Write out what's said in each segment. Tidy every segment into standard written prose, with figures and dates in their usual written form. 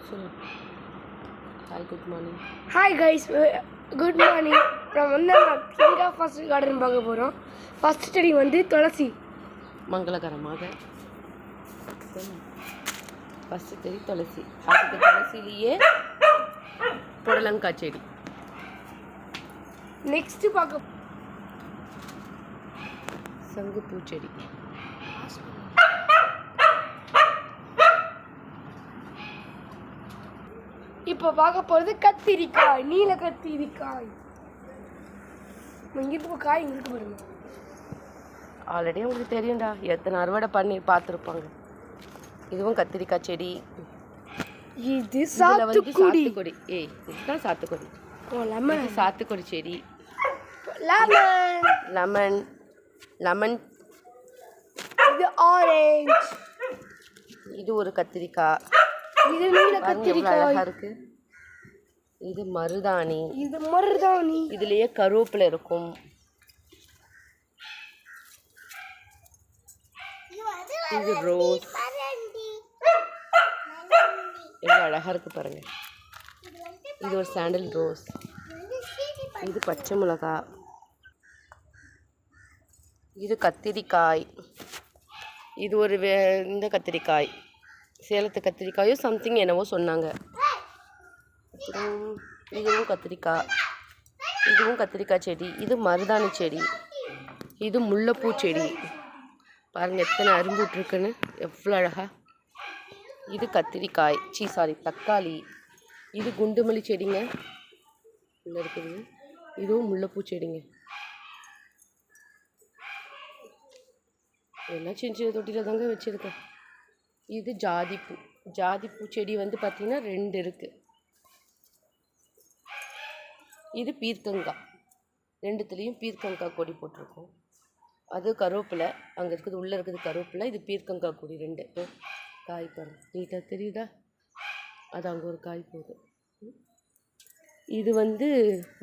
சொல்லு. Hi, good morning. Hi guys, good morning. நம்ம வந்து கிங் ஆஃப் ஃபர்ஸ்ட் கார்டன் பார்க்க போகிறோம். ஃபர்ஸ்ட் செடி வந்து துளசி. மங்களகரமாக ஃபஸ்ட்டு செடி துளசி. அதுக்கு துளசிலேயே புடலங்காய் செடி. நெக்ஸ்ட் பார்க்க சங்குப்பூ செடி. இப்போ பார்க்க போகிறது கத்திரிக்காய், நீல கத்திரிக்காய். இங்கே இருக்க காய் இங்கே இருக்கு பாருங்க. ஆல்ரெடி உங்களுக்கு தெரியும்டா, எத்தனை அறுவடை பண்ணி பார்த்துருப்பாங்க. இதுவும் கத்திரிக்காய் செடி. இது சாத்துக்குடி. ஏய், இதுதான் சாத்துக்குடி. ஓ, லெமன். சாத்துக்குடி செடி. லெமன். Lemon lemon. இது ஆரஞ்சு. இது ஒரு கத்திரிக்காய். இது நீல கத்திரிக்காய். அழகா இருக்கு. இது மருதாணி. இது மருதாணி. இதுலயே கருவேப்பிலை இருக்கும். இது ரோஸ். எவ்வளோ அழகா இருக்கு பாருங்க. இது ஒரு சாண்டல் ரோஸ். இது பச்சை மிளகா. இது கத்திரிக்காய். இது ஒரு இந்த கத்திரிக்காய், சேலத்து கத்திரிக்காயோ சம்திங் என்னவோ சொன்னாங்க. அப்புறம் இதுவும் கத்திரிக்காய். இதுவும் கத்திரிக்காய் செடி. இது மருதாணி செடி. இது முல்லைப்பூ செடி. பாருங்கள் எத்தனை அரும்புட்ருக்குன்னு, எவ்வளோ அழகா. இது கத்திரிக்காய், தக்காளி. இது குண்டுமல்லி செடிங்க, உள்ள இருக்குதுங்க. இதுவும் முல்லைப்பூ செடிங்க. எல்லாம் சின்ன சின்ன தொட்டியில் தாங்க வச்சுருக்கேன். இது ஜாதிப்பூ. ஜாதிப்பூ செடி வந்து பார்த்திங்கன்னா 2 இருக்குது. இது பீர்க்கங்காய். 2துலேயும் பீர்க்கங்காய் கொடி போட்டிருக்கோம். அது கருவேப்பிலை. அங்கே இருக்குது, உள்ளே இருக்குது கருவேப்பிலை. இது பீர்க்கங்காய் கொடி 2. காய் பாருங்க, நீட்டாக தெரியுதா? அது அங்கே ஒரு காய் போகுது. இது வந்து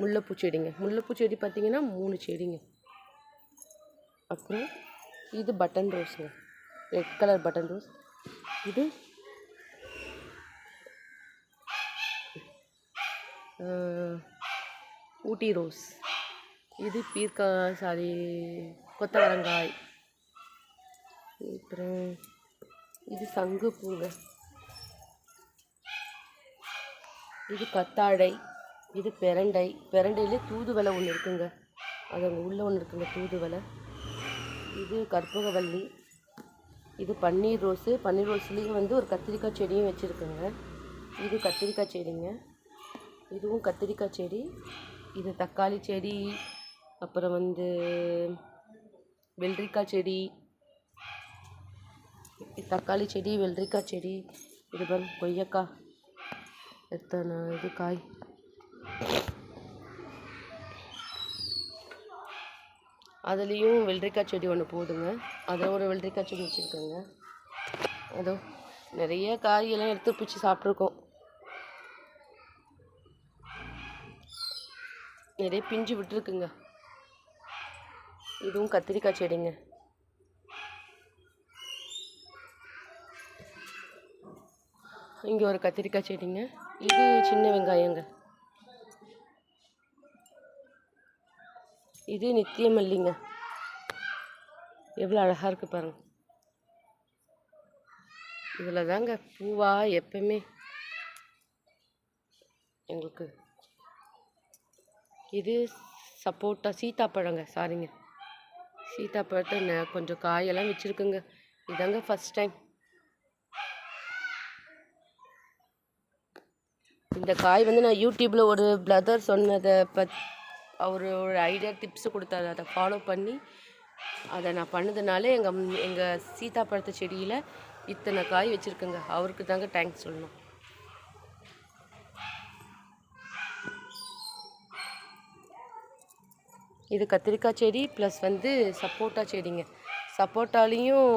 முல்லைப்பூ செடிங்க. முல்லைப்பூ செடி பார்த்திங்கன்னா 3 செடிங்க. அப்புறம் இது பட்டன் ரோஸுங்க, ரெட் கலர் பட்டன் ரோஸ். இது ஊட்டி ரோஸ். இது கொத்தவரங்காய். அப்புறம் இது சங்குப்பூங்க. இது கத்தாழை. இது பெரண்டை. பெரண்டையிலே தூதுவளை ஒன்று இருக்குங்க, அது அங்கே உள்ளே ஒன்று இருக்குங்க, தூதுவளை. இது கற்பூரவள்ளி. இது பன்னீர் ரோஸு. பன்னீர் ரோஸ்லேயும் வந்து ஒரு கத்திரிக்காய் செடியும் வச்சுருக்குங்க. இது கத்திரிக்காய் செடிங்க. இதுவும் கத்திரிக்காய் செடி. இது தக்காளி செடி. அப்புறம் வந்து வெள்ளரிக்காய் செடி. தக்காளி செடி, வெள்ளரிக்காய் செடி. இது பாருங்க கொய்யக்காய், எத்தனை இது காய். அதுலேயும் வெள்ளரிக்காய் செடி ஒன்று போதுங்க. அதில் ஒரு வெள்ளரிக்காய் செடி வச்சுருக்கோங்க. அதோ நிறைய காயெல்லாம் எடுத்து பிடிச்சி சாப்பிட்ருக்கோம். நிறைய பிஞ்சு விட்டுருக்குங்க. இதுவும் கத்திரிக்காய் செடிங்க. இங்கே ஒரு கத்திரிக்காய் செடிங்க. இது சின்ன வெங்காயங்க. இது நித்திய மல்லிங்க. எவ்வளோ அழகாக இருக்குது பாருங்க. இதில் தாங்க பூவா எப்பவுமே எங்களுக்கு. இது சப்போட்டா, சீத்தாப்பழங்க. சாரிங்க, சீத்தாப்பழத்தை கொஞ்சம் காயெல்லாம் வச்சுருக்குங்க. இதாங்க ஃபஸ்ட் டைம். இந்த காய் வந்து நான் யூடியூப்பில் ஒரு பிரதர் சொன்னதை அவர் ஒரு ஐடியா டிப்ஸு கொடுத்தாரு. அதை ஃபாலோ பண்ணி அதை நான் பண்ணதுனால எங்கள் சீத்தாப்பழத்து செடியில் இத்தனை காய் வச்சுருக்குங்க. அவருக்கு தாங்க தேங்க்ஸ் சொல்லணும். இது கத்திரிக்காய் செடி ப்ளஸ் வந்து சப்போட்டா செடிங்க. சப்போட்டாலேயும்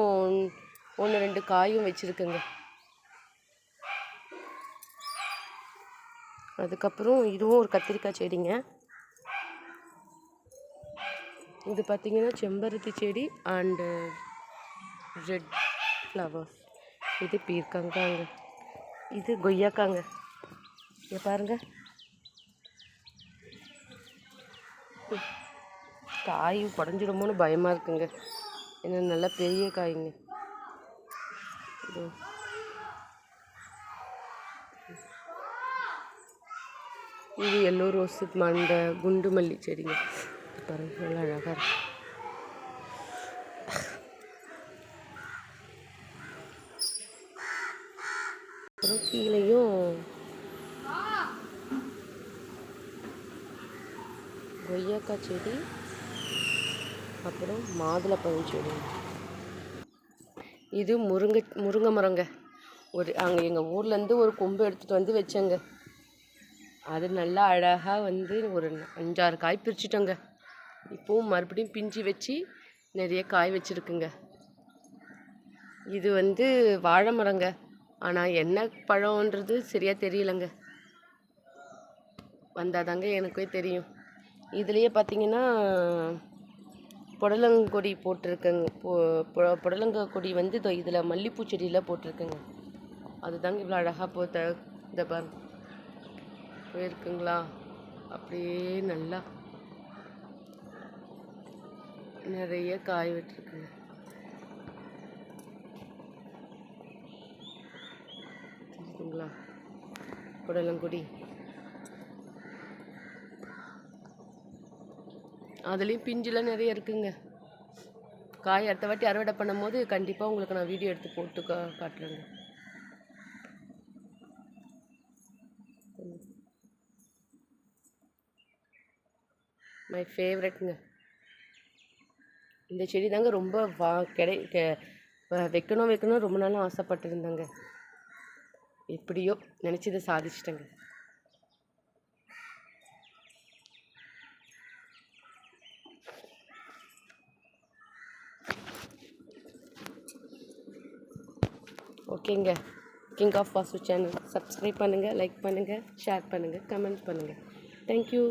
1-2 காயும் வச்சுருக்குங்க. அதுக்கப்புறம் இதுவும் ஒரு கத்திரிக்காய் செடிங்க. இது பார்த்திங்கன்னா செம்பருத்தி செடி அண்டு ரெட் ஃப்ளவர்ஸ். இது பீர்க்கங்காங்க. இது கொய்யாக்காங்க. இங்கே பாருங்க, காய் குடஞ்சிடுமோன்னு பயமாக இருக்குங்க. ஏன்னா நல்லா பெரிய காய்ங்க. இது எல்லோ ரோஸு அந்த குண்டு மல்லி செடிங்க. பாருங்க, நல்லா அழகாக இருக்கு. அப்புறம் கீழேயும் கொய்யாக்காய் செடி, அப்புறம் மாதுளப்பழம் செடி. இது முருங்கை மரங்க. அங்கே எங்கள் ஊர்லேருந்து ஒரு கொம்பு எடுத்துகிட்டு வந்து வச்சேங்க. அது நல்லா அழகாக வந்து ஒரு 5-6 காய் பிரிச்சிட்டோங்க. இப்போவும் மறுபடியும் பிஞ்சு வச்சு நிறைய காய் வச்சுருக்குங்க. இது வந்து வாழை மரங்க. ஆனால் என்ன பழம்ன்றது சரியாக தெரியலைங்க. வந்தாதாங்க எனக்கே தெரியும். இதுலேயே பார்த்தீங்கன்னா புடலங்கொடி போட்டிருக்கேங்க. புடலங்க கொடி வந்து இதில் மல்லிப்பூ செடியில் போட்டிருக்கேங்க. அதுதாங்க இவ்வளோ அழகாக இந்த பாருங்க போயிருக்குங்களா. அப்படியே நல்லா நிறைய காய் விட்டுருக்குங்க. தெரியுதுங்களா புடலங்கொடி. அதுலேயும் பிஞ்சுலாம் நிறைய இருக்குங்க. காய் அடுத்த வாட்டி அறுவடை பண்ணும் போது கண்டிப்பாக உங்களுக்கு நான் வீடியோ எடுத்து போட்டு காட்டுறேங்க. மை ஃபேவரட்ங்க. இந்த செடி தாங்க ரொம்ப வைக்கணும் ரொம்ப நாளும் ஆசைப்பட்டுருந்தாங்க. எப்படியோ நினச்சதை சாதிச்சிட்டேங்க. ஓகேங்க, king of Vasu channel subscribe பண்ணுங்கள், லைக் பண்ணுங்கள், ஷேர் பண்ணுங்கள், கமெண்ட் பண்ணுங்கள். தேங்க்யூ.